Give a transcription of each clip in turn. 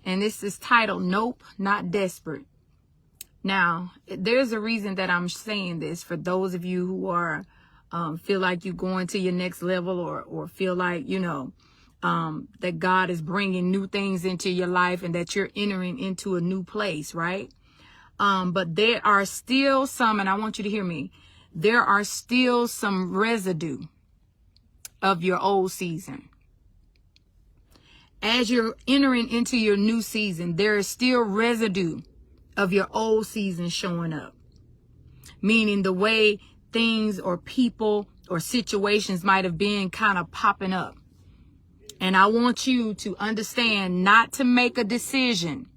and this is titled, Nope, Not Desperate. Now, there's a reason that I'm saying this for those of you who are, feel like you're going to your next level, or feel like, you know, that God is bringing new things into your life and that you're entering into a new place, right? But there are still some, and I want you to hear me, there are still some residue of your old season. As you're entering into your new season, there is still residue of your old season showing up. Meaning the way things or people or situations might have been kind of popping up. And I want you to understand not to make a decision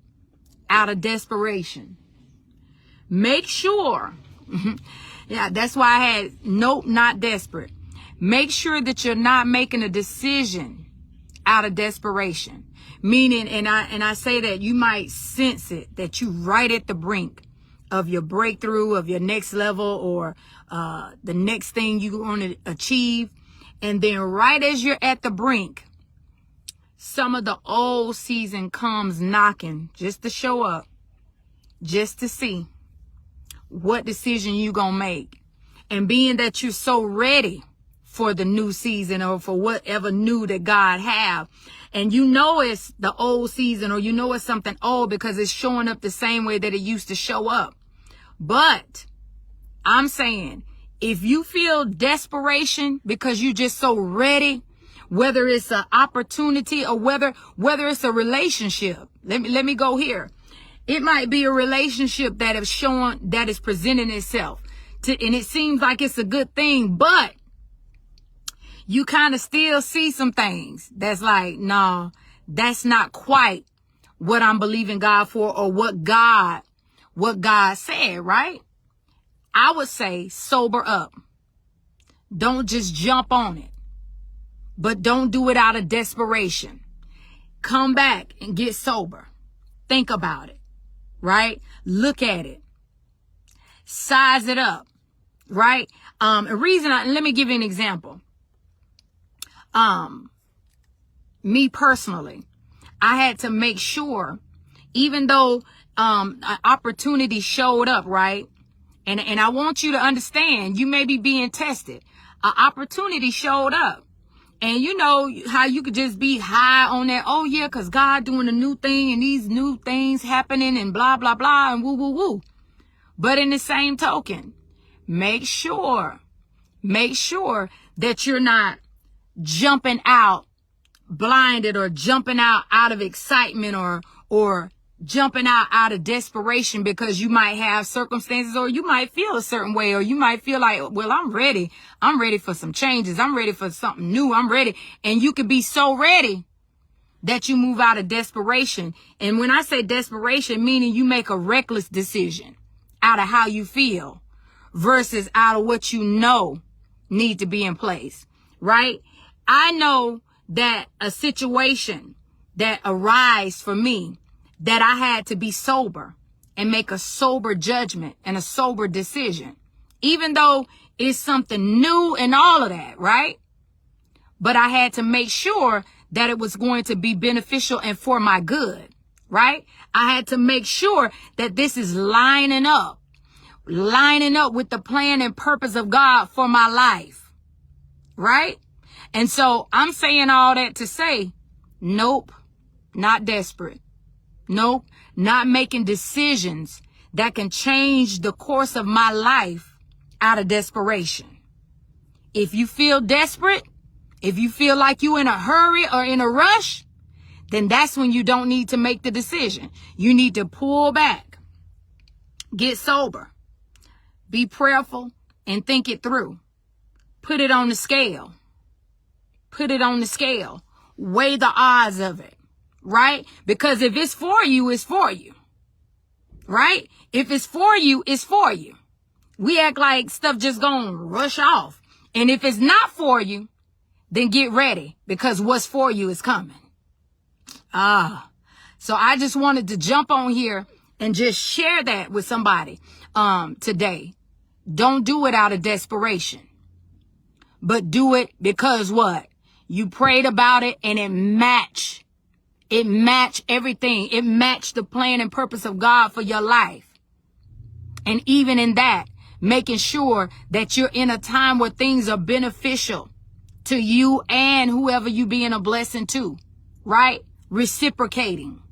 out of desperation. Make sure, yeah, that's why I had nope, not desperate. Make sure that you're not making a decision out of desperation. Meaning, and I say that you might sense it, that you right at the brink of your breakthrough, of your next level, or the next thing you want to achieve. And then right as you're at the brink, some of the old season comes knocking just to show up, just to see what decision you gonna make. And being that you're so ready for the new season, or for whatever new that God have, and you know it's the old season, or you know it's something old because it's showing up the same way that it used to show up. But I'm saying, if you feel desperation because you're just so ready, whether it's an opportunity or whether it's a relationship, let me go here. It might be a relationship that is presenting itself and it seems like it's a good thing, but you kind of still see some things that's like, no, that's not quite what I'm believing God for, or what God said, right? I would say sober up. Don't just jump on it, but don't do it out of desperation. Come back and get sober. Think about it, right? Look at it. Size it up, right? Let me give you an example. Me personally, I had to make sure, even though an opportunity showed up, right? And I want you to understand, you may be being tested. An opportunity showed up. And you know how you could just be high on that, oh yeah, because God doing a new thing and these new things happening and blah, blah, blah, and woo, woo, woo. But in the same token, make sure that you're not jumping out blinded, or jumping out of excitement, or jumping out of desperation because you might have circumstances, or you might feel a certain way, or you might feel like, well, I'm ready for some changes. I'm ready for something new. I'm ready. And you could be so ready that you move out of desperation. And when I say desperation, meaning you make a reckless decision out of how you feel versus out of what you know need to be in place, right? I know that a situation that arise for me, that I had to be sober and make a sober judgment and a sober decision, even though it's something new and all of that, right? But I had to make sure that it was going to be beneficial and for my good, right? I had to make sure that this is lining up with the plan and purpose of God for my life, right? And so I'm saying all that to say, nope, not desperate. Nope, not making decisions that can change the course of my life out of desperation. If you feel desperate, if you feel like you in a hurry or in a rush, then that's when you don't need to make the decision. You need to pull back, get sober, be prayerful, and think it through. Put it on the scale. Weigh the odds of it. Right? Because if it's for you, it's for you. Right? If it's for you, it's for you. We act like stuff just gonna rush off. And if it's not for you, then get ready, because what's for you is coming. So I just wanted to jump on here and just share that with somebody today. Don't do it out of desperation, but do it because what? You prayed about it and it matched It matched everything. It matched the plan and purpose of God for your life. And even in that, making sure that you're in a time where things are beneficial to you and whoever you being a blessing to, right? Reciprocating,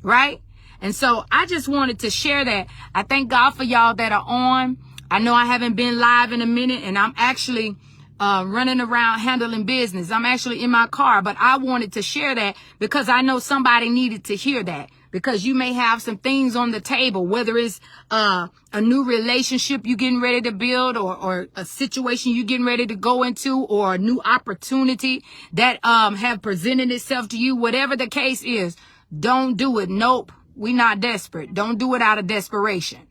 right? And so I just wanted to share that. I thank God for y'all that are on. I know I haven't been live in a minute, and I'm actually running around handling business. I'm actually in my car, but I wanted to share that because I know somebody needed to hear that. Because you may have some things on the table, whether it's a new relationship you're getting ready to build, or a situation you're getting ready to go into, or a new opportunity that have presented itself to you. Whatever the case is, don't do it. Nope, we're not desperate. Don't do it out of desperation,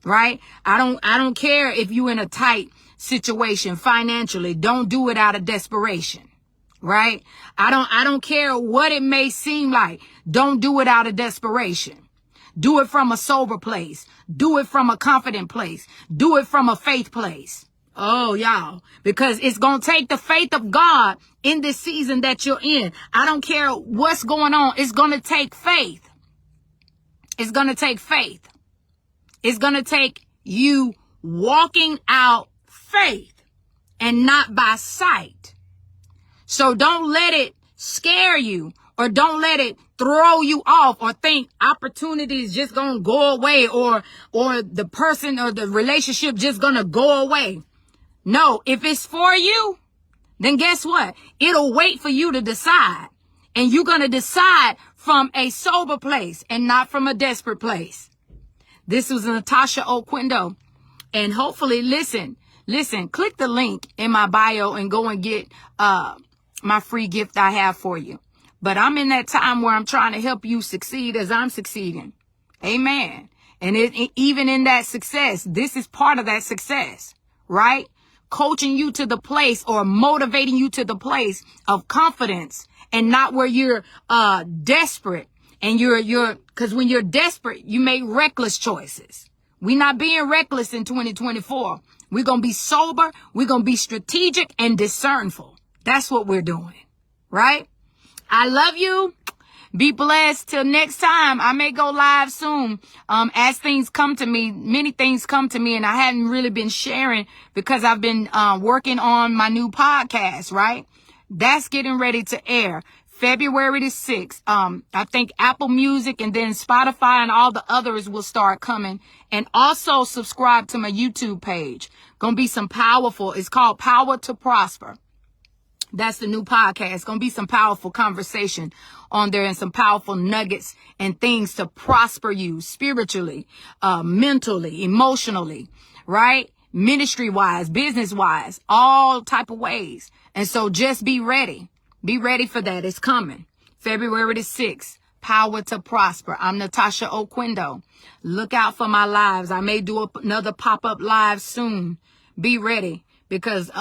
right? I don't care if you're in a tight situation financially. Don't do it out of desperation. Right? I don't care what it may seem like. Don't do it out of desperation. Do it from a sober place. Do it from a confident place. Do it from a faith place. Oh, y'all, because it's going to take the faith of God in this season that you're in. I don't care what's going on. It's going to take faith. It's going to take faith. It's going to take you walking out faith and not by sight. So don't let it scare you, or don't let it throw you off, or think opportunity is just going to go away, or the person or the relationship just going to go away. No, if it's for you, then guess what? It'll wait for you to decide. And you're going to decide from a sober place and not from a desperate place. This was Natasha Oquendo. And hopefully, listen, click the link in my bio and go and get my free gift I have for you. But I'm in that time where I'm trying to help you succeed as I'm succeeding. Amen. And even in that success, this is part of that success, right? Coaching you to the place, or motivating you to the place of confidence, and not where you're desperate. And because when you're desperate, you make reckless choices. We're not being reckless in 2024. We're going to be sober. We're going to be strategic and discernful. That's what we're doing, right? I love you. Be blessed. Till next time. I may go live soon. As things come to me, many things come to me, and I hadn't really been sharing because I've been working on my new podcast, right? That's getting ready to air February the 6th. I think Apple Music and then Spotify and all the others will start coming. And also subscribe to my YouTube page. Gonna be some powerful, it's called Power to Prosper. That's the new podcast. It's going to be some powerful conversation on there, and some powerful nuggets and things to prosper you spiritually, mentally, emotionally, right? Ministry wise, business wise, all type of ways. And so just be ready. Be ready for that. It's coming. February the 6th. Power to Prosper. I'm Natasha Oquendo. Look out for my lives. I may do another pop-up live soon. Be ready, because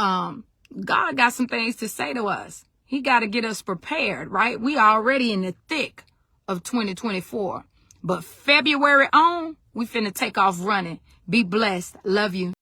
God got some things to say to us. He got to get us prepared, right? We are already in the thick of 2024. But February on, we finna take off running. Be blessed. Love you.